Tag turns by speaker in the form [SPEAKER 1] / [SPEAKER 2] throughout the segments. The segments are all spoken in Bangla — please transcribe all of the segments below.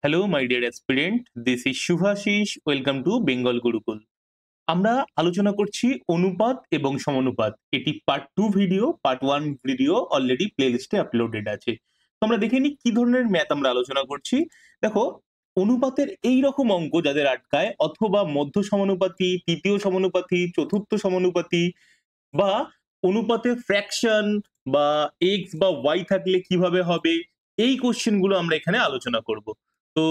[SPEAKER 1] Hello my dear aspirant, this is Shubhashis. Welcome to Bengal Gurukul. আমরা আলোচনা করছি অনুপাত এবং সমানুপাত। এটি part 2 video, part 1 video already প্লেলিস্টে আপলোডেড আছে। তো আমরা দেখে নিই কি ধরনের ম্যাথ আমরা আলোচনা করছি। দেখো, অনুপাতের এই রকম অঙ্ক যাদের আটকায়, অথবা মধ্য সমানুপাতি, তৃতীয় সমানুপাতি, চতুর্থ সমানুপাতি, বা অনুপাতের ফ্র্যাকশন বা এক্স বা ওয়াই থাকলে কিভাবে হবে, এই কোশ্চেন গুলো আমরা এখানে আলোচনা করব। তো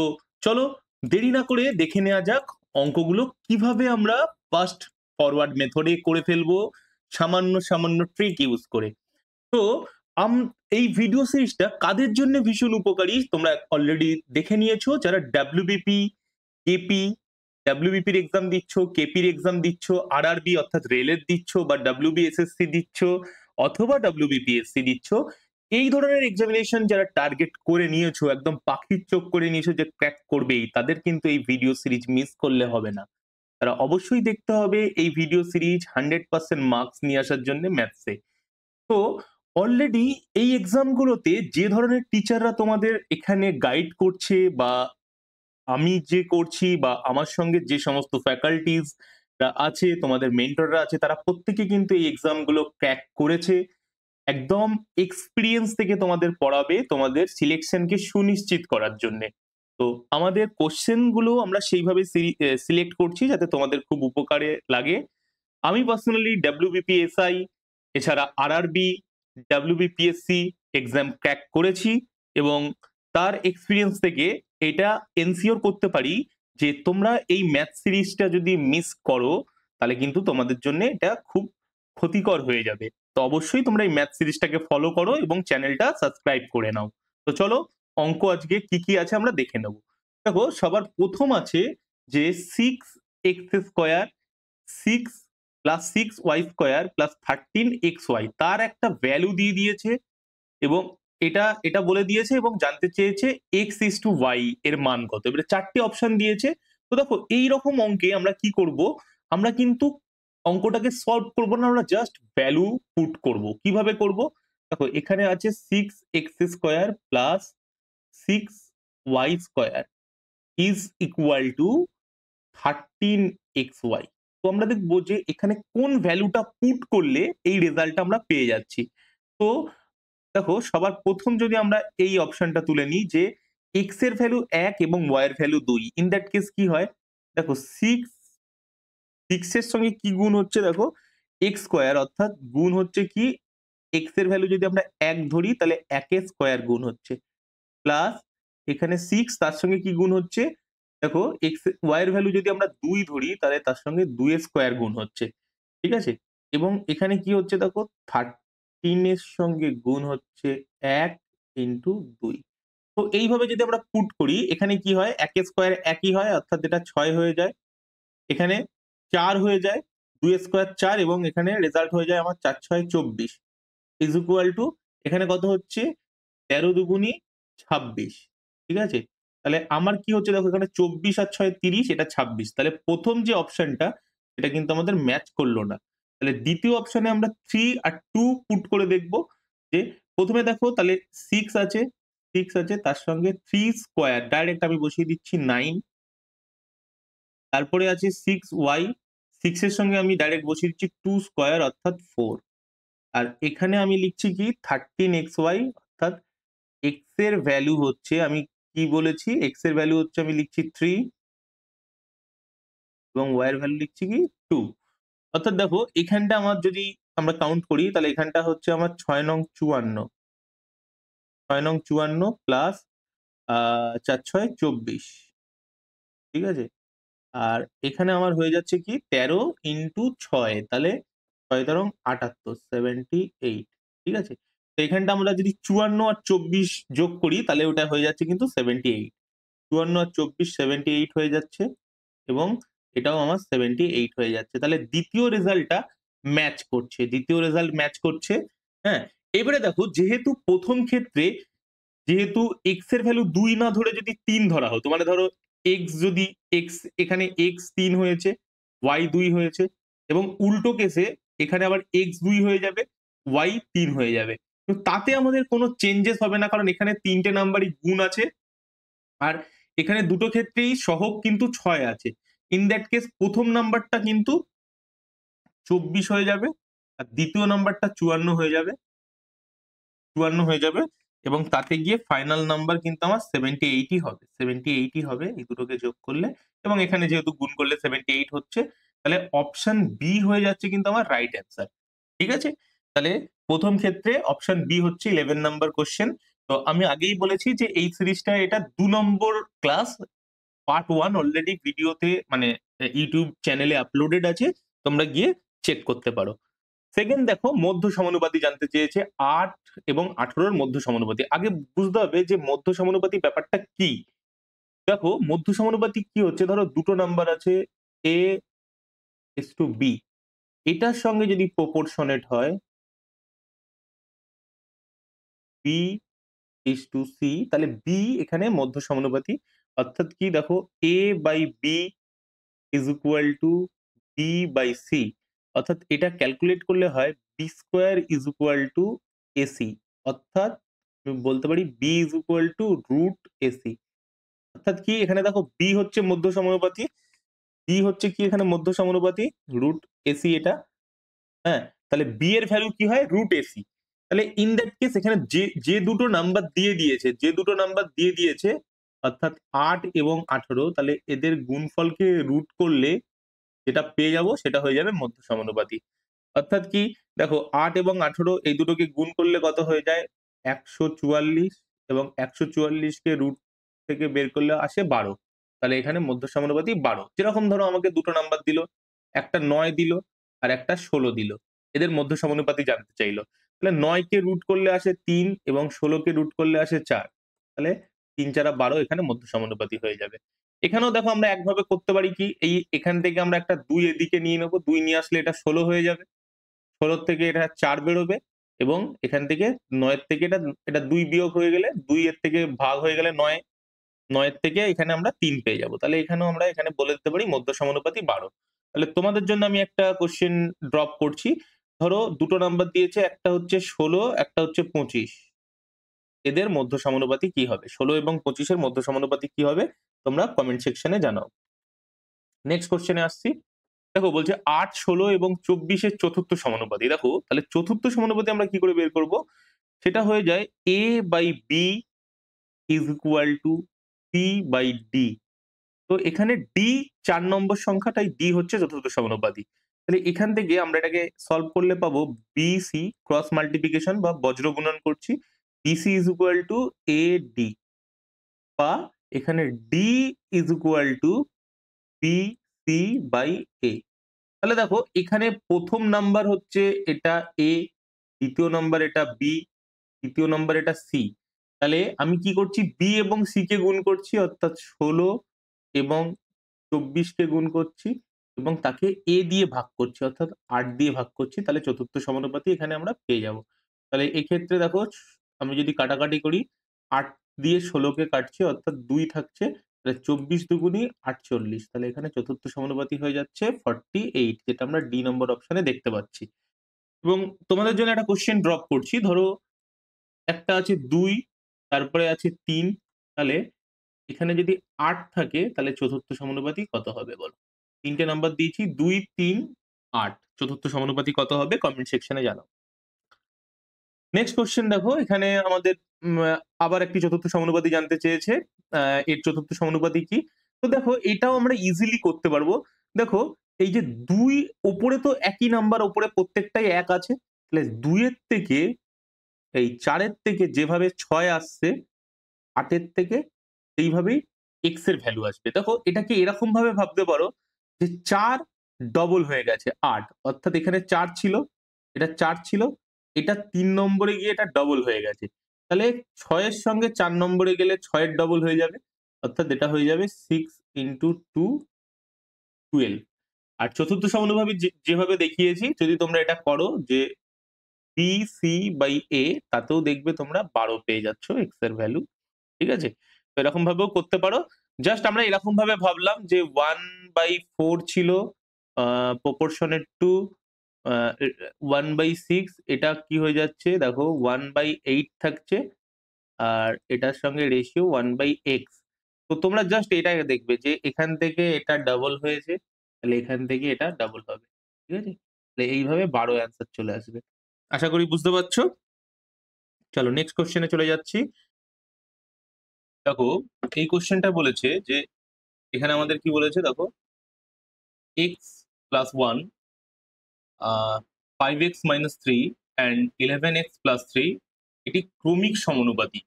[SPEAKER 1] চলো দেরি না করে দেখে নেওয়া যাক অঙ্কগুলো কিভাবে আমরা ফাস্ট ফরওয়ার্ড মেথডে করে ফেলবো, সামান্য সামান্য ট্রিক ইউজ করে। তো এই ভিডিও সিরিজটা কাদের জন্য ভীষণ উপকারী তোমরা অলরেডি দেখে নিয়েছো। যারা ডাব্লিউবিপি, কেপি, ডাব্লিউবিপির এক্সাম দিচ্ছ, কেপির এক্সাম দিচ্ছ, আরআরবি অর্থাৎ রেলের দিচ্ছ, বা ডাব্লিউবিএসএসসি দিচ্ছ, অথবা ডাব্লিউবিপিএসসি দিচ্ছ, এই ধরনের এক্সামিনেশন যারা টার্গেট করে নিয়েছো, একদম পাখির চোখ করে নিয়েছো যে ক্র্যাক করবেই, তাদের কিন্তু এই ভিডিও সিরিজ মিস করলে হবে না। তারা অবশ্যই দেখতে হবে এই ভিডিও সিরিজ 100% মার্কস নিয়ে আসার জন্য ম্যাথসে। তো অলরেডি এই এক্সামগুলোতে যে ধরনের টিচাররা তোমাদের এখানে গাইড করছে, বা আমি যে করছি, বা আমার সঙ্গে যে সমস্ত ফ্যাকাল্টিজ আছে, তোমাদের মেন্টররা আছে, তারা প্রত্যেকে কিন্তু এই এক্সামগুলো ক্র্যাক করেছে। একদম এক্সপিরিয়েন্স থেকে তোমাদের পড়াবে, তোমাদের সিলেকশনকে সুনিশ্চিত করার জন্য। তো আমাদের কোশ্চেন গুলো আমরা সেইভাবে সিলেক্ট করছি যাতে তোমাদের খুব উপকারে লাগে। আমি পার্সোনালি ডাব্লিউবিপিএসআই, এছাড়া আরআরবি, ডাব্লিউবিপিএসসি এক্সাম ক্র্যাক করেছি, এবং তার এক্সপিরিয়েন্স থেকে এটা এনসিওর করতে পারি যে তোমরা এই ম্যাথ সিরিজটা যদি মিস করো, তাহলে কিন্তু তোমাদের জন্য এটা খুব ক্ষতিকর হয়ে যাবে। তো অবশ্যই তোমরা এই ম্যাথ সিরিজটাকে ফলো করো এবং চ্যানেলটা সাবস্ক্রাইব করে নাও। তো চলো, অঙ্ক আজকে কি কি আছে আমরা দেখে নেব। দেখো, সবার প্রথম আছে যে 6x² 6 + 6y² + 13xy, তার একটা ভ্যালু দিয়ে দিয়েছে, এবং এটা এটা বলে দিয়েছে এবং জানতে চেয়েছে x⁻y এর মান কত। এবারে চারটে অপশন দিয়েছে। তো দেখো, এই রকম অঙ্কে আমরা কি করব, আমরা কিন্তু অঙ্কটাকে সলভ করব না, আমরা জাস্ট ভ্যালু পুট করব। কিভাবে করব? দেখো, এখানে আছে 6x² + 6y² = 13xy। তো আমরা দেখবো যে এখানে কোন ভ্যালুটা পুট করলে এই রেজাল্টটা আমরা পেয়ে যাচ্ছি। তো দেখো, সবার প্রথম যদি আমরা এই অপশনটা তুলে নিই যে এক্স এর ভ্যালু 1 এবং ওয়াই এর ভ্যালু 2, ইন দ্যাট কেস কি হয়? দেখো, 6 এর সঙ্গে কি গুণ হচ্ছে? দেখো, x² অর্থাৎ গুণ হচ্ছে কি, এক্স এর ভ্যালু যদি আমরা 1 ধরি তাহলে 1 এর স্কয়ার গুণ হচ্ছে, প্লাস এখানে 6 তার সঙ্গে কি গুণ হচ্ছে? দেখো, ওয়াই এর ভ্যালু যদি আমরা 2 ধরি তাহলে তার সঙ্গে 2 এর স্কয়ার গুণ হচ্ছে। ঠিক আছে? এবং এখানে কি হচ্ছে? দেখো, 13 এর সঙ্গে গুণ হচ্ছে 1 ইনটু 2। তো এইভাবে যদি আমরা পুট করি, এখানে কি হয়? 1 এর স্কয়ার একই হয়, অর্থাৎ এটা 6 হয়ে যায়। এখানে 4 হয়ে যায়, 2 এর স্কয়ার 4, এবং এখানে রেজাল্ট হয়ে যায় আমার 4×6 = 24 ইজ ইকুয়াল টু, এখানে কত হচ্ছে? 13 দুগুণী 26। ঠিক আছে? তাহলে আমার কি হচ্ছে? দেখো, এখানে 24 আর 6 30, এটা 26। তাহলে প্রথম যে অপশনটা, এটা কিন্তু আমাদের ম্যাচ করলো না। তাহলে দ্বিতীয় অপশনে আমরা 3 আর 2 পুট করে দেখব। যে প্রথমে দেখো, তাহলে 6 আছে, 6 আছে, তার সঙ্গে 3 স্কয়ার ডাইরেক্ট আমি বসিয়ে দিচ্ছি 9। তারপরে আছে 6y, 6 এর সঙ্গে আমি ডাইরেক্ট বসিয়ে দিচ্ছি 2 স্কয়ার অর্থাৎ 4। আর এখানে আমি লিখছি কি 13xy, অর্থাৎ x এর ভ্যালু হচ্ছে, আমি কি বলেছি, x এর ভ্যালু হচ্ছে আমি লিখছি 3, এবং y এর ভ্যালু লিখছি কি 2। অর্থাৎ দেখো, এখানটা আমার যদি আমরা কাউন্ট করি, তাহলে এখানটা হচ্ছে আমার 6 নং 54, 6 নং 54 প্লাস 4×6 = 24। ঠিক আছে? আর এখানে আমার হয়ে যাচ্ছে কি 13 ইনটু 6, তাহলে 6 × 78, 78। ঠিক আছে? তো এখানটা আমরা যদি 54 আর 24 যোগ করি, তাহলে ওটা হয়ে যাচ্ছে কিন্তু 78। 54 আর 24 78 হয়ে যাচ্ছে, এবং এটাও আমার 78 হয়ে যাচ্ছে। তাহলে দ্বিতীয় রেজাল্টটা ম্যাচ করছে, দ্বিতীয় রেজাল্ট ম্যাচ করছে। হ্যাঁ, এবারে দেখো, যেহেতু প্রথম ক্ষেত্রে যেহেতু এক্স এর ভ্যালু 2 না ধরে যদি 3 ধরা হতো, মানে ধরো এক্স যদি এক্স, এখানে এক্স 3 হয়েছে, ওয়াই 2 হয়েছে, এবং উল্টো কেসে এখানে আবার এক্স 2 হয়ে যাবে, ওয়াই 3 হয়ে যাবে। তো তাতে আমাদের কোনো চেঞ্জেস হবে না, কারণ এখানে তিনটে নাম্বারই গুণ আছে। আর এখানে দুটো ক্ষেত্রেই সহগ কিন্তু 6 আছে। ইন দ্যাট কেস প্রথম নাম্বারটা কিন্তু 24 হয়ে যাবে আর দ্বিতীয় নাম্বারটা 54 হয়ে যাবে, 54 হয়ে যাবে এবং তাতে গিয়ে ফাইনাল নাম্বার কিন্তু আমার 78ই হবে। 78ই হবে এই দুটোকে যোগ করলে এবং এখানে যেহেতু গুণ করলে 78 হচ্ছে, তাহলে অপশন বি হয়ে যাচ্ছে কিন্তু আমার রাইট অ্যান্সার। ঠিক আছে? তাহলে প্রথম ক্ষেত্রে অপশন বি হচ্ছে 11 নাম্বার কোয়েশ্চেন। তো আমি আগেই বলেছি যে এই সিরিজটা এটা 2 নম্বর ক্লাস। পার্ট 1 অলরেডি ভিডিওতে মানে ইউটিউব চ্যানেলে আপলোডেড আছে। তোমরা গিয়ে চেক করতে পারো। সেকেন্ড দেখো মধ্য সমানুপাতি জানতে চেয়েছে 8 এবং 18 এর মধ্য সমানুপাতি। আগে বুঝতে হবে যে মধ্য সমানুপাতি ব্যাপারটা কি? দেখো মধ্য সমানুপাতি কি হচ্ছে, ধরো দুটো নাম্বার আছে a is to b, এটার সঙ্গে যদি প্রপোর্শনেট হয় b is to c, তাহলে b এখানে মধ্য সমানুপাতি। অর্থাৎ কি দেখো a by b is equal to b by c, অর্থাৎ এটা ক্যালকুলেট করলে হয় b square is equal to ac, অর্থাৎ আমি বলতে পারি b is equal to root ac। অর্থাৎ কি এখানে দেখো b হচ্ছে মধ্য সমানুপাতি, b হচ্ছে কি এখানে মধ্য সমানুপাতি রুট এসি এটা। হ্যাঁ, তাহলে বি এর ভ্যালু কি হয় রুট এসি। তাহলে ইন দ্যাট কেস এখানে যে যে দুটো নাম্বার দিয়ে দিয়েছে, যে দুটো নাম্বার দিয়ে দিয়েছে অর্থাৎ 8 এবং 18, তাহলে এদের গুণফলকে রুট করলে যেটা পেয়ে যাব সেটা হয়ে যাবে মধ্য সমানুপাতি। অর্থাৎ কি দেখো 8 এবং 18 এই দুটোকে গুণ করলে কত হয়ে যায় 144 এবং 144 কে রুট থেকে বের করলে আসে 12। তাহলে এখানে মধ্য সমানুপাতি 12। যেরকম ধরো আমাকে দুটো নাম্বার দিল, একটা 9 দিল আর একটা 16 দিল, এদের মধ্য সমানুপাতি জানতে চাইলো। তাহলে 9 কে রুট করলে আসে 3 এবং 16 কে রুট করলে আসে 4। তাহলে 3 4 12 এখানে মধ্য সমানুপাতি হয়ে যাবে। এখানেও দেখো আমরা একভাবে করতে পারি কি এই এখান থেকে আমরা একটা 2 এদিকে নিয়ে নেবো, 2 নিয়ে আসলে এটা 16 হয়ে যাবে। 16 থেকে এটা 4 বেরোবে এবং এখান থেকে 9 এর থেকে এটা এটা 2 বিয়োগ হয়ে গেলে 2 এর থেকে ভাগ হয়ে গেলে 9, 9 এর থেকে এখানে আমরা 3 পেয়ে যাবো। তাহলে এখানেও আমরা এখানে বলে দিতে পারি মধ্য সমানুপাতি 12। তাহলে তোমাদের জন্য আমি একটা কোশ্চেন ড্রপ করছি। ধরো দুটো নাম্বার দিয়েছে, একটা হচ্ছে 16, একটা হচ্ছে 25। এদের মধ্য সমানুপাতি কি হবে? 16 এবং 25 এর মধ্য সমানুপাতি কি হবে? তোমরা কমেন্ট সেকশনে জানাও। নেক্সট কোশ্চেনে আসছি। দেখো বলছে 8, 16 এবং 24 এর চতুর্থ সমানুপাতি। দেখো তাহলে চতুর্থ সমানুপাতি আমরা কি করে বের করব? সেটা হয়ে যায় a by b is equal to c by d। তো এখানে d 4 নম্বর সংখ্যা, তাই d হচ্ছে চতুর্থ সমানুপাতি। তাহলে এখান থেকে আমরা এটাকে সলভ করলে পাবো bc ক্রস মাল্টিপ্লিকেশন বা বজ্র গুণন করছি, bc is equal to ad, বা এখানে d is equal to bc by a। তাহলে দেখো এখানে প্রথম নাম্বার হচ্ছে এটা এ, দ্বিতীয় নাম্বার এটা বি, তৃতীয় নাম্বার এটা সি। তাহলে আমি কি করছি বি এবং সি কে গুণ করছি, অর্থাৎ 16 এবং 24 কে গুণ করছি এবং তাকে এ দিয়ে ভাগ করছি, অর্থাৎ 8 দিয়ে ভাগ করছি। তাহলে চতুর্থ সমানুপাতি এখানে আমরা পেয়ে যাব। তাহলে এক্ষেত্রে দেখো আমি যদি কাটাকাটি করি 8 দিয়ে 16 কে কাটছি, অর্থাৎ 2 থাকছে। তাহলে 24 দুগুণী 48। তাহলে এখানে চতুর্থ সমানুপাতি হয়ে যাচ্ছে 48, যেটা আমরা ডি নম্বর অপশনে দেখতে পাচ্ছি। এবং তোমাদের জন্য একটা কোশ্চেন ড্রপ করছি। ধরো একটা আছে 2, তারপরে আছে 3, তাহলে এখানে যদি 8 থাকে তাহলে চতুর্থ সমানুপাতি কত হবে বলো? তিনটে নাম্বার দিয়েছি 2, 3, 8, চতুর্থ সমানুপাতি কত হবে কমেন্ট সেকশনে জানাও। নেক্সট কোশ্চেন দেখো এখানে আমাদের আবার একটি চতুর্থ সমানুপাতি জানতে চেয়েছে। এর চতুর্থ সমানুপাতি কি? তো দেখো এটাও আমরা ইজিলি করতে পারবো। দেখো এই যে 2 ওপরে তো একই নাম্বার, ওপরে প্রত্যেকটাই 1 আছে। তাহলে 2 এর থেকে এই 4 এর থেকে যেভাবে 6 আসছে 8 এর থেকে সেইভাবেই x এর ভ্যালু আসবে। দেখো এটাকে এরকম ভাবে ভাবতে পারো যে 4 ডবল হয়ে গেছে 8, অর্থাৎ এখানে 4 ছিল, এটা 4 ছিল, এটা 3 নম্বরে গিয়ে এটা ডবল হয়ে গেছে। তাহলে 6 এর সঙ্গে 4 নম্বরে গেলে 6 এর ডবল হয়ে যাবে, অর্থাৎ এটা হয়ে যাবে 6 into 2, 12। আর চতুর্থ সমানুপাতি যেভাবে দেখিয়েছি যদি তোমরা এটা করো যে বি সি বাই এ, তাতেও দেখবে তোমরা 12 পেয়ে যাচ্ছ x এর ভ্যালু। ঠিক আছে? তো এরকম ভাবেও করতে পারো। জাস্ট আমরা এরকম ভাবে ভাবলাম যে 1/4 ছিল প্রপোর্শনেট টু 1/6, এটা কি হয়ে যাচ্ছে দেখো 1/8 থাকছে আর এটার সঙ্গে রেশিও 1/x। তো তোমরা জাস্ট এটা দেখবে যে এখান থেকে এটা ডাবল হয়েছে, তাহলে এখান থেকে এটা ডাবল হবে। ঠিক আছে? তাহলে এইভাবে 12 অ্যান্সার চলে আসবে। আশা করি বুঝতে পারছো। চলো নেক্সট কোশ্চেনে চলে যাচ্ছি। দেখো এই কোশ্চেনটা বলেছে যে এখানে আমাদের কি বলেছে দেখো, x plus 1, 5x minus 3 and 11x plus 3 এটি ক্রমিক সমানুপাতি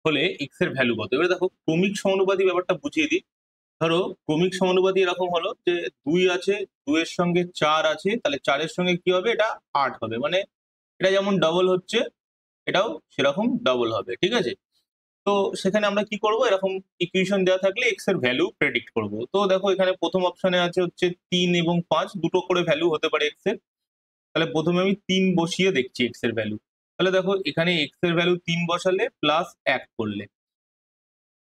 [SPEAKER 1] হলে x এর ভ্যালু কত। এবারে দেখো ক্রমিক সমানুপাতি ব্যাপারটা বুঝিয়ে দিই। ধরো ক্রমিক সমানুপাতি এরকম হলো যে 2 আছে, 2 এর সঙ্গে 4 আছে, তাহলে 4 এর সঙ্গে কি হবে, এটা 8 হবে। মানে এটা যেমন ডাবল হচ্ছে এটাও সেরকম ডাবল হবে। ঠিক আছে? তো সেখানে আমরা কি করব, এরকম ইকুয়েশন দেওয়া থাকলে এক্স এর ভ্যালু প্রেডিক্ট করব। তো দেখো এখানে প্রথম অপশনে আছে হচ্ছে 3 এবং 5, দুটো করে ভ্যালু হতে পারে এক্স এর। তাহলে প্রথমে আমি 3 বসিয়ে দেখছি এক্স এর ভ্যালু। তাহলে দেখো এখানে এক্স এর ভ্যালু 3 বসালে প্লাস 1 করলে,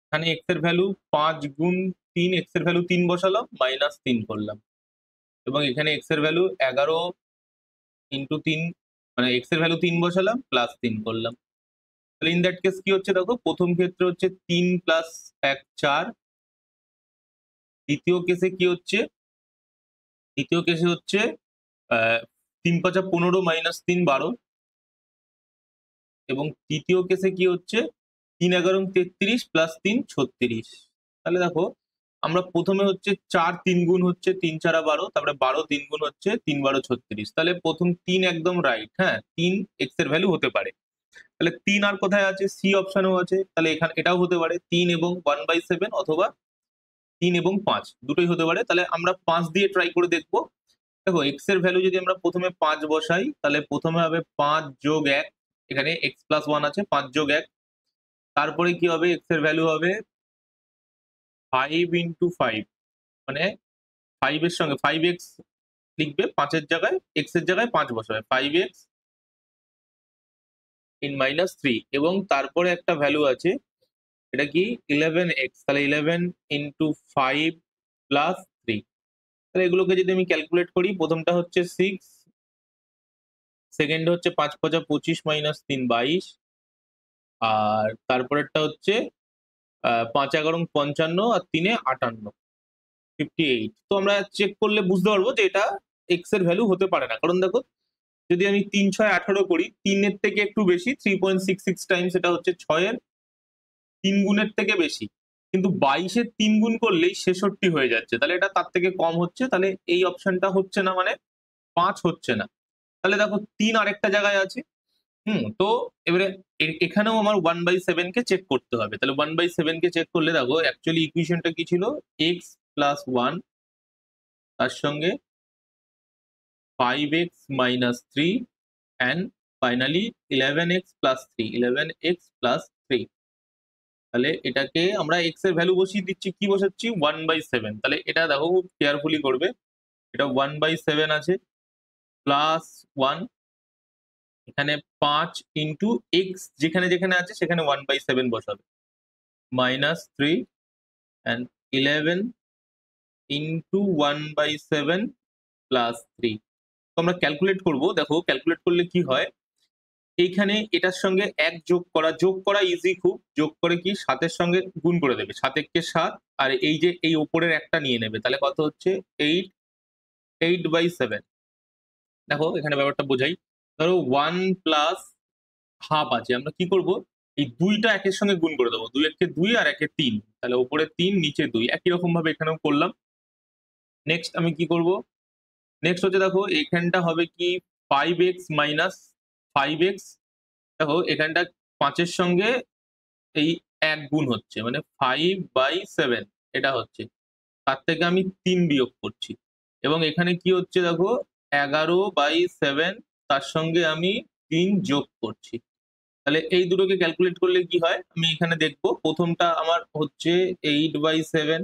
[SPEAKER 1] এখানে এক্স এর ভ্যালু 5 গুণ 3, এক্স এর ভ্যালু 3 বসালাম মাইনাস 3 করলাম, এবং এখানে এক্স এর ভ্যালু 11 ইন্টু 3, মানে এক্স এর ভ্যালু 3 বসালাম প্লাস 3 করলাম। তাহলে ইন দ্যাট কেস কি হচ্ছে দেখো, প্রথম ক্ষেত্রে হচ্ছে 3 প্লাস 1 4, দ্বিতীয় কেসে কি হচ্ছে, দ্বিতীয় কেসে হচ্ছে 3 5 15 মাইনাস 3 12, এবং তৃতীয় কেসে কি হচ্ছে 3 11 33 প্লাস 3 36। তাহলে দেখো আমরা প্রথমে হচ্ছে 4 3 গুণ হচ্ছে 3 4 12, তারপরে 12 3 গুণ হচ্ছে 3 12 36। তাহলে প্রথম 3 একদম রাইট, হ্যাঁ 3 এক্স এর ভ্যালু হতে পারে। তাহলে 3 আর কোথায় আছে, সি অপশনেও আছে, তাহলে এখানে এটাও হতে পারে 3 এবং 1/7, অথবা 3 এবং 5 দুটোই হতে পারে। তাহলে আমরা 5 দিয়ে ট্রাই করে দেখবো। দেখো এক্স এর ভ্যালু যদি আমরা প্রথমে 5 বসাই, তাহলে প্রথমে হবে 5 যোগ 1, এখানে এক্স প্লাস 1 আছে, 5 যোগ 1, তারপরে কি হবে এক্স এর ভ্যালু হবে 5 ইন্টু 5, মানে 5 এর সঙ্গে 5x লিখবে, 5 এর জায়গায় এক্স এর জায়গায় 5 বসাবে, 5x ইন মাইনাস 3, এবং তারপরে একটা ভ্যালু আছে, এটা কি 11x, তাহলে 11 ইন্টু 5 প্লাস 3। তাহলে এগুলোকে যদি আমি ক্যালকুলেট করি, প্রথমটা হচ্ছে 6, সেকেন্ড হচ্ছে 5 5 25 মাইনাস 3 22, আর তারপরেরটা হচ্ছে 5 11 55, আর 3 58 58। তো আমরা চেক করলে বুঝতে পারবো যে এটা এক্স এর ভ্যালু হতে পারে না। কারণ দেখো যদি আমি 3 6 18 করি, 3 এর থেকে একটু বেশি, 3.66 টাইমস, এটা হচ্ছে 6 এর 3 গুণের থেকে বেশি, কিন্তু 22 এর 3 গুণ করলেই 66 হয়ে যাচ্ছে, তাহলে এটা তার থেকে কম হচ্ছে। তাহলে এই অপশনটা হচ্ছে না, মানে 5 হচ্ছে না। তাহলে দেখো 3 আরেকটা জায়গায় আছে। তো এবারে এখানেও আমার 1/7 কে চেক করতে হবে। তাহলে 1/7 কে চেক করলে দেখো অ্যাকচুয়ালি ইকুয়েশনটা কি ছিল, এক্স প্লাস 1 তার সঙ্গে 5x minus 3 and finally 11x plus 3, 11x plus 3। তাহলে এটাকে আমরা x এর ভ্যালু বসিয়ে দিচ্ছি, কি বসাচ্ছি 1/7। তাহলে এটা দেখো খুব কেয়ারফুলি করবে, এটা 1/7 আছে, প্লাস 1, এখানে 5 ইন্টু এক্স যেখানে যেখানে আছে সেখানে 1/7 বসাবে, মাইনাস 3 অ্যান্ড 11 ইন্টু 1/7 প্লাস 3। তো আমরা ক্যালকুলেট করবো, দেখো ক্যালকুলেট করলে কি হয়, এইখানে এটার সঙ্গে 1 যোগ করা ইজি খুব, যোগ করে কি 7 এর সঙ্গে গুণ করে দেবে, 7 একে 7, আর এই যে এই ওপরের একটা নিয়ে নেবে, তাহলে কত হচ্ছে 8, 8/7। দেখো এখানে ব্যাপারটা বোঝাই, ধরো 1 প্লাস হাফ আছে, আমরা কি করব, এই দুইটা একের সঙ্গে গুণ করে দেবো, 2 একে 2 আর 1 এ 3, তাহলে উপরে 3 নিচে 2, একই রকম ভাবে এখানেও করলাম। নেক্সট আমি কি করব, নেক্সট হচ্ছে দেখো এইখানটা হবে কি 5x মাইনাস 5x, দেখো এখানটা 5 এর সঙ্গে এই 1 গুণ হচ্ছে, মানে 5/7 এটা হচ্ছে, তার থেকে আমি 3 বিয়োগ করছি, এবং এখানে কি হচ্ছে দেখো 11/7, তার সঙ্গে আমি 3 যোগ করছি। তাহলে এই দুটোকে ক্যালকুলেট করলে কি হয়, আমি এখানে দেখবো প্রথমটা আমার হচ্ছে 8/7,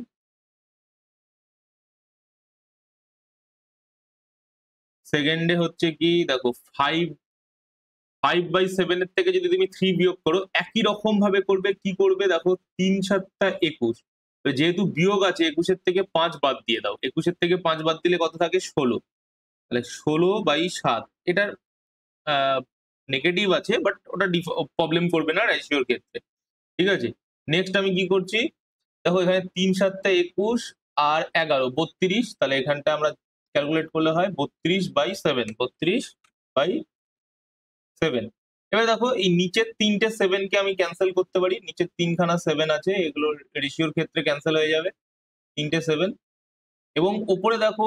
[SPEAKER 1] সেকেন্ডে হচ্ছে কি দেখো 5/7 এর থেকে যদি তুমি 3 বিয়োগ করো, একই রকম ভাবে করবে, কি করবে দেখো 3 7 21, যেহেতু বিয়োগ আছে 21 এর থেকে 5 বাদ দিয়ে দাও, 21 এর থেকে 5 বাদ দিলে কত থাকে 16, তাহলে 16/7। এটার নেগেটিভ আছে, বাট ওটা প্রবলেম করবে না রেশিওর ক্ষেত্রে। ঠিক আছে, নেক্সট আমি কি করছি, দেখো এখানে 3 7 21 আর 11 32, তাহলে এখানটা আমরা ক্যালকুলেট করলে হয় 32/7, 32/7। এবার দেখো এই নিচের 3টে 7 কে আমি ক্যান্সেল করতে পারি, নিচের 3খানা 7 আছে, এগুলো রেশিওর ক্ষেত্রে ক্যান্সেল হয়ে যাবে 3টে 7। এবং উপরে দেখো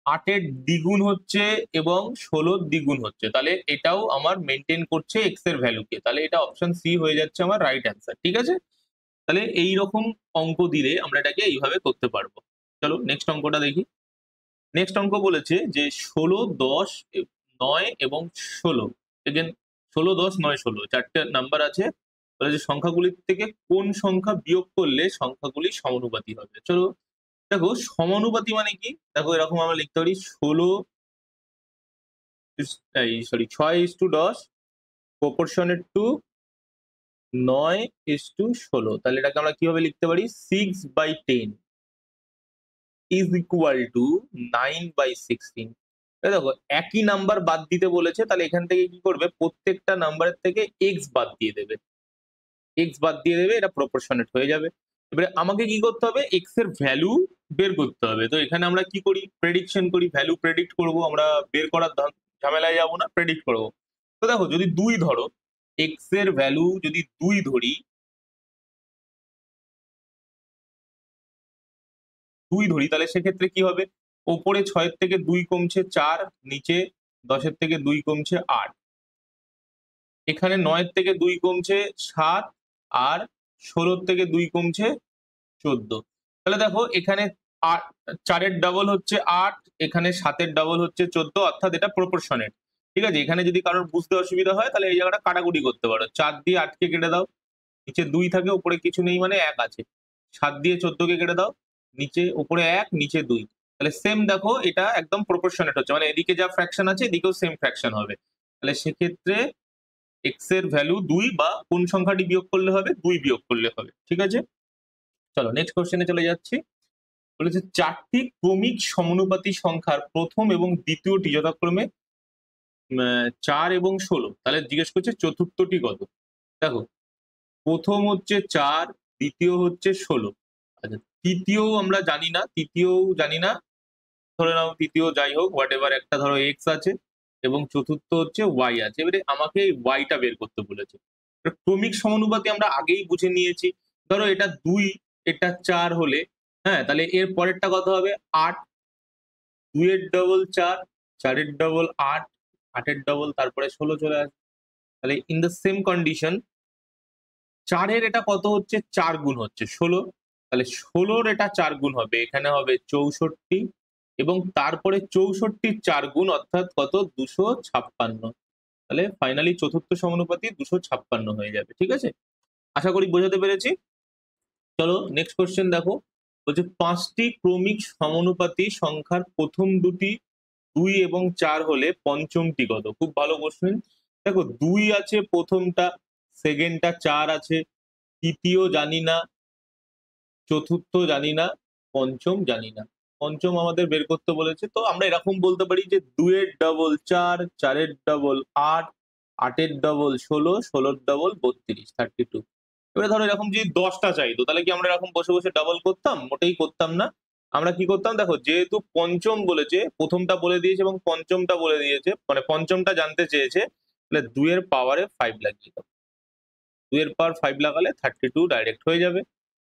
[SPEAKER 1] 8-এর দ্বিগুণ হচ্ছে এবং 16-র দ্বিগুণ হচ্ছে, তাহলে এটাও আমার মেনটেন করছে এক্স এর ভ্যালুকে, তাহলে এটা অপশন সি হয়ে যাচ্ছে আমার রাইট অ্যান্সার। ঠিক আছে, তাহলে এই রকম অঙ্ক দিলে আমরা এটাকে এইভাবে করতে পারবো। চলো নেক্সট অঙ্কটা দেখি। নেক্সট অঙ্ক বলেছে যে 16, 10, 9 এবং 16, এগেন 16, 10, 9, 16 চারটে নাম্বার আছে, বলেছে সংখ্যাগুলির থেকে কোন সংখ্যা বিয়োগ করলে সংখ্যাগুলি সমানুপাতি হবে। চলো দেখো সমানুপাতি মানে কি, দেখো এরকম আমরা লিখতে পারি 6:10 প্রপোর্শনেট টু 9:16, তাহলে এটাকে আমরা কিভাবে লিখতে পারি 6/10 ইজ ইকুয়াল টু 9/16। দেখো একই নাম্বার বাদ দিতে বলেছে, তাহলে এখান থেকে কি করবে, প্রত্যেকটা নাম্বারের থেকে এক্স বাদ দিয়ে দেবে, এক্স বাদ দিয়ে দেবে, এটা প্রপোর্শনেট হয়ে যাবে। এবারে আমাকে কি করতে হবে, এক্স এর ভ্যালু বের করতে হবে। তো এখানে আমরা কি করি, প্রেডিকশন করি, ভ্যালু প্রেডিক্ট করব, আমরা বের করার ঝামেলায় যাবো না, প্রেডিক্ট করব। তো দেখো যদি 2 ধরো, এক্স এর ভ্যালু যদি 2 ধরি, 2 ধরি, তাহলে সেক্ষেত্রে কি হবে, ওপরে 6-এর থেকে 2 কমছে 4, নিচে 10-এর থেকে 2 কমছে 8, এখানে 9-এর থেকে 2 কমছে 7, আর 16-র থেকে 2 কমছে 14। তাহলে দেখো এখানে 4-এর ডাবল হচ্ছে 8, এখানে 7-এর ডাবল হচ্ছে 14, অর্থাৎ এটা প্রপোর্শনেট। ঠিক আছে, এখানে যদি কারোর বুঝতে অসুবিধা হয় তাহলে এই জায়গাটা কাটাকুটি করতে পারো, 4 দিয়ে 8কে কেটে দাও, নিচে 2 থাকে, উপরে কিছু নেই মানে 1 আছে, 7 দিয়ে 14কে কেটে দাও, নিচে উপরে 1 নিচে 2, তাহলে সেম দেখো এটা একদম প্রপোর্শনেট হচ্ছে, মানে এদিকে যা ফ্র্যাকশন আছে এদিকেও সেম ফ্র্যাকশন হবে। তাহলে সেক্ষেত্রে এক্স এর ভ্যালু 2 বা কোন সংখ্যাটি বিয়োগ করলে হবে, 2 বিয়োগ করলে হবে। ঠিক আছে, চলো নেক্সট কোশ্চেনে চলে যাচ্ছি। বলেছে 4টি ক্রমিক সমানুপাতি সংখ্যার প্রথম এবং দ্বিতীয়টি যথাক্রমে 4 এবং 16, তাহলে জিজ্ঞেস করছে চতুর্থটি কত। দেখো প্রথম হচ্ছে 4, দ্বিতীয় হচ্ছে 16, আচ্ছা তৃতীয় আমরা জানি না, তৃতীয়ও জানি না, ধরে নাও তৃতীয় যাই হোক হোয়াট এভার, একটা ধরো এক্স আছে এবং চতুর্থ হচ্ছে ওয়াই আছে। এবারে আমাকে এই ওয়াইটা বের করতে বলেছে। ক্রমিক সমানুপাতি আমরা আগেই বুঝে নিয়েছি, ধরো এটা 2 এটা 4 হলে, হ্যাঁ তাহলে এর পরেরটা কত হবে 8, 2-এর ডবল 4, 4-এর ডবল 8, 8-এর ডবল তারপরে 16 চলে আসবে। তাহলে ইন দ্য সেম কন্ডিশন 4-এর এটা কত হচ্ছে 4 গুণ হচ্ছে 16, তাহলে 16-র এটা 4 গুণ হবে, এখানে হবে 64, এবং তারপরে 64-র 4 গুণ অর্থাৎ কত 256, তাহলে ফাইনালি চতুর্থ সমানুপাতি 256 হয়ে যাবে। ঠিক আছে, আশা করি বোঝাতে পেরেছি। চলো নেক্সট কোশ্চেন দেখো, বলছে 5টি ক্রমিক সমানুপাতি সংখ্যার প্রথম দুটি 2 এবং 4 হলে পঞ্চমটি কত। খুব ভালো কোশ্চেন। দেখো 2 আছে প্রথমটা, সেকেন্ডটা 4 আছে, তৃতীয় জানি না, চতুর্থ জানি না, পঞ্চম জানি না। পঞ্চম আমাদের বের করতে বলেছে, তো আমরা এরকম বলতে পারি যে 2-এর ডবল 4, 4-এর ডবল 8, 8-এর ডবল 16, 16-র ডবল 32, 32। এবারে ধরো এরকম যদি 10টা চাইতো, তাহলে কি আমরা এরকম বসে বসে ডাবল করতাম? মোটেই করতাম না। আমরা কি করতাম, দেখো যেহেতু পঞ্চম বলেছে, প্রথমটা বলে দিয়েছে এবং পঞ্চমটা বলে দিয়েছে, মানে পঞ্চমটা জানতে চেয়েছে, তাহলে 2-এর পাওয়ারে 5 লাগিয়ে দাও, 2-এর পাওয়ার 5 লাগালে 32 ডাইরেক্ট হয়ে যাবে।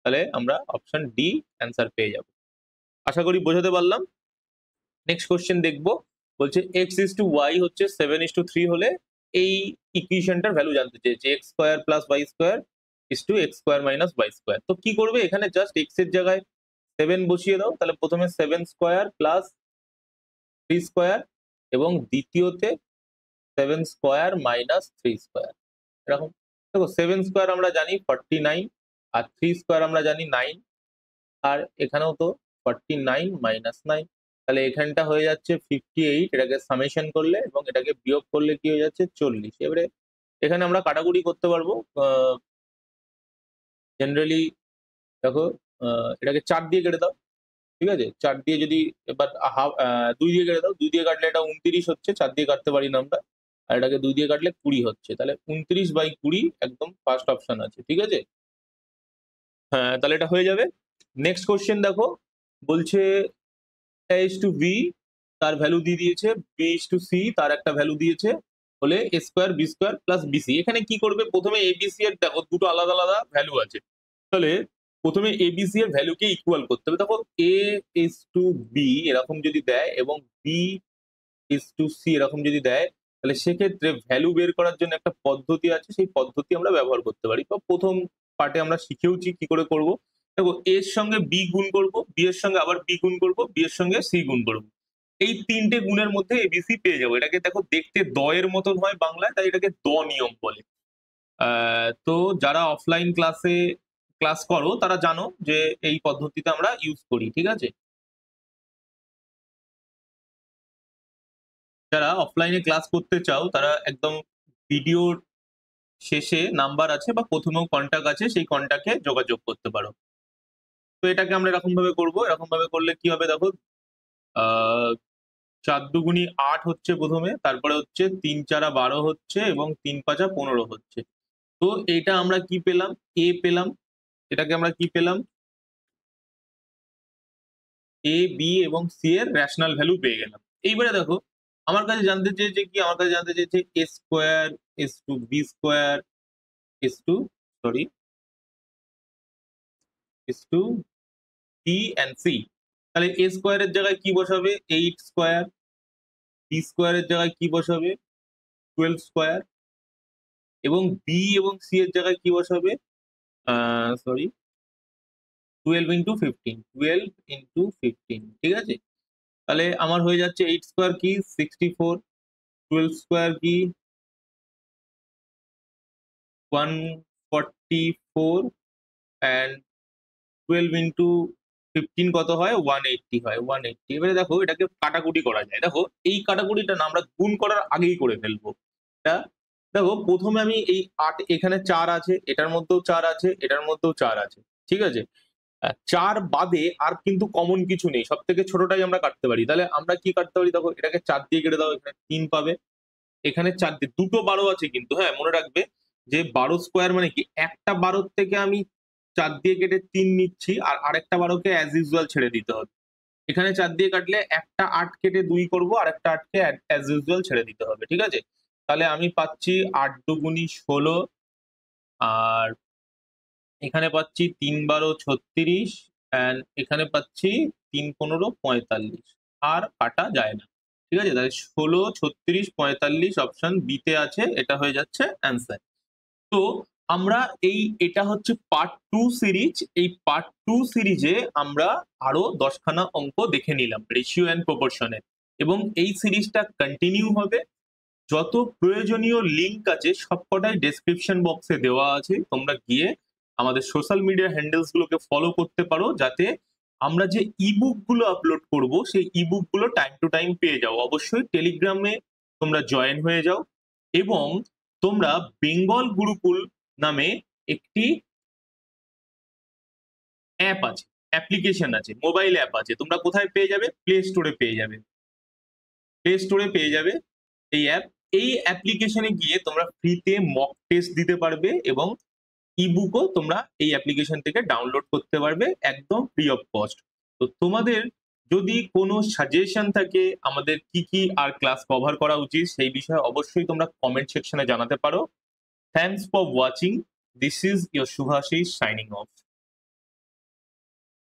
[SPEAKER 1] তাহলে আমরা অপশন ডি অ্যান্সার পেয়ে যাব। আশা করি বোঝাতে পারলাম। নেক্সট কোশ্চেন দেখবো, বলছে এক্স ইস টু ওয়াই হচ্ছে 7:3 হলে এই ইকুয়েশনটার ভ্যালু জানতে চেয়েছে, X square plus Y square is to X square minus Y square. তো কি করবে, এখানে জাস্ট এক্স এর জায়গায় 7 বসিয়ে দাও, তাহলে প্রথমে 7 স্কোয়ার প্লাস 3 স্কোয়ার এবং দ্বিতীয়তে 7 স্কোয়ার মাইনাস 3 স্কোয়ার, এরকম। দেখো 7 স্কোয়ার আমরা জানি 49, আর 3 স্কোয়ার আমরা জানি 9, আর এখানেও তো 49 মাইনাস 9, তাহলে এখানটা হয়ে যাচ্ছে 58, এটাকে সামেশন করলে এবং এটাকে বিয়োগ করলে কি হয়ে যাচ্ছে 40। এবারে এখানে আমরা কাটাকুটি করতে পারবো, জেনারেলি দেখো এটাকে 4 দিয়ে কেটে দাও, ঠিক আছে, 4 দিয়ে যদি এবার 2 দিয়ে কেটে দাও, 2 দিয়ে কাটলে এটা 29 হচ্ছে, 4 দিয়ে কাটতে পারি না আমরা, আর এটাকে 2 দিয়ে কাটলে 20 হচ্ছে, তাহলে 29/20 একদম ফার্স্ট অপশন আছে। ঠিক আছে, হ্যাঁ তাহলে এটা হয়ে যাবে। নেক্সট কোশ্চেন দেখো, বলছে a is to b তার ভ্যালু দিয়ে দিয়েছে, b is to c তার একটা ভ্যালু দিয়েছে, বলে a square B square plus BC. এখানে কি করবে, প্রথমে এবিসি এর দেখো দুটো আলাদা আলাদা ভ্যালু আছে, তাহলে প্রথমে এবিসি এর ভ্যালুকে ইকুয়াল করতে হবে। দেখো a is to b এরকম যদি দেয় এবং b is to c এরকম যদি দেয়, তাহলে সেক্ষেত্রে ভ্যালু বের করার জন্য একটা পদ্ধতি আছে, সেই পদ্ধতি আমরা ব্যবহার করতে পারি। তো প্রথম পার্টে আমরা শিখেওছি কি করে করব। দেখো a এর সঙ্গে b গুণ করব, b এর সঙ্গে আবার b গুণ করব, b এর সঙ্গে c গুণ করব। এই তিনটে গুণের মধ্যে এবিসি পেয়ে যাবো। এটাকে দেখো দেখতে দ এর মতন হয় বাংলায়, তাই এটাকে দ নিয়ম বলে। তো যারা অফলাইন ক্লাস করো তারা জানো যে এই পদ্ধতিতে আমরা ইউজ করি, ঠিক আছে। যারা অফলাইনে ক্লাস করতে চাও তারা একদম ভিডিওর শেষে নাম্বার আছে বা প্রথমেও কন্টাক্ট আছে, সেই কন্টাক্টে যোগাযোগ করতে পারো। তো এটাকে আমরা এরকম ভাবে করবো, এরকম ভাবে করলে কি হবে দেখো, 4 দুগুণী 8 হচ্ছে প্রথমে, তারপরে হচ্ছে 3 4 12 হচ্ছে এবং 3 5 15 হচ্ছে। তো এটা আমরা কি পেলাম, এ পেলাম, এটাকে আমরা কি পেলাম, এ বি এবং সি এর রেশনাল ভ্যালু পেয়ে গেলাম। এইবারে দেখো আমার কাছে জানতে চেয়েছে কি, আমার কাছে জানতে চেয়েছে A square is to B square is to sorry is to B and C. তাহলে এ স্কোয়ারের জায়গায় কি বসাবে, 8 স্কোয়ার, বি স্কোয়ারের জায়গায় কি বসাবে, 12 স্কোয়ার, এবং বি এবং সি এর জায়গায় কি বসাবে, সরি 12 ইন্টু 15, 12 ইন্টু 15, ঠিক আছে। তাহলে আমার হয়ে যাচ্ছে 8 স্কোয়ার কি 64, 12 স্কোয়ার কি 144 অ্যান্ড 12 ইন্টু 15 কত হয়, 180 হয়, 180। এবারে দেখো এটাকে কাটাকুটি করা যায়। দেখো এই কাটাকুটিটা না আমরা গুণ করার আগেই করে ফেলবো। এটা দেখো প্রথমে আমি এই 8, এখানে 4 আছে, এটার মধ্যেও 4 আছে, এটার মধ্যেও 4 আছে, ঠিক আছে। 4 বাদে আর কিন্তু কমন কিছু নেই, সব থেকে ছোটটাই আমরা কাটতে পারি। তাহলে আমরা কি কাটতে পারি, দেখো এটাকে 4 দিয়ে কেটে দাও, এখানে 3 পাবে, এখানে 4 দিয়ে, দুটো 12 আছে কিন্তু, হ্যাঁ মনে রাখবে যে 12 স্কোয়ার মানে কি, একটা 12 থেকে আমি 4 দিয়ে কেটে 3 নিচ্ছি, আর আরেকটা 12কে অ্যাজ ইউজুয়াল ছেড়ে দিতে হবে। এখানে 4 দিয়ে কাটলে একটা 8 কেটে 2 করবো, আর একটা 8 কে অ্যাজ ইউজুয়াল ছেড়ে দিতে হবে, ঠিক আছে। তাহলে আমি পাচ্ছি 8 দুগুণী 16, আর এখানে পাচ্ছি 3 12 36, অ্যান্ড এখানে পাচ্ছি 3 15 45, আর কাটা যায় না, ঠিক আছে। তাহলে 16 36 45 অপশন বি তে আছে, এটা হয়ে যাচ্ছে অ্যান্সার। তো আমরা এটা হচ্ছে পার্ট 2 সিরিজ। এই পার্ট 2 সিরিজে আমরা আরো 10খানা অঙ্ক দেখে নিলাম রেশিও অ্যান্ড প্রপোর্শনের, এবং এই সিরিজটা কন্টিনিউ হবে। যত প্রয়োজনীয় লিঙ্ক আছে সবকটাই ডেসক্রিপশন বক্সে দেওয়া আছে, তোমরা গিয়ে আমাদের সোশ্যাল মিডিয়া হ্যান্ডেলস গুলোকে ফলো করতে পারো, যাতে আমরা যে ইবুক গুলো আপলোড করব সেই ইবুক গুলো টাইম টু টাইম পেয়ে যাও। অবশ্যই টেলিগ্রামে তোমরা জয়েন হয়ে যাও, এবং তোমরা বেঙ্গল গুরুকুল নামে একটি অ্যাপ আছে, অ্যাপ্লিকেশন আছে, মোবাইল অ্যাপ আছে, তোমরা কোথায় পেয়ে যাবে, প্লে স্টোরে পেয়ে যাবে, প্লে স্টোরে পেয়ে যাবে এই অ্যাপ। এই অ্যাপ্লিকেশনে গিয়ে তোমরা ফ্রিতে মক টেস্ট দিতে পারবে, এবং ইবুকও তোমরা এই অ্যাপ্লিকেশন থেকে ডাউনলোড করতে পারবে একদম ফ্রি অফ কস্ট। তো তোমাদের যদি কোনো সাজেশন থাকে আমাদের কি কি আর ক্লাস কভার করা উচিত সেই বিষয়ে, অবশ্যই তোমরা কমেন্ট সেকশনে জানাতে পারো। Thanks for watching, this is your Shubhashis signing of.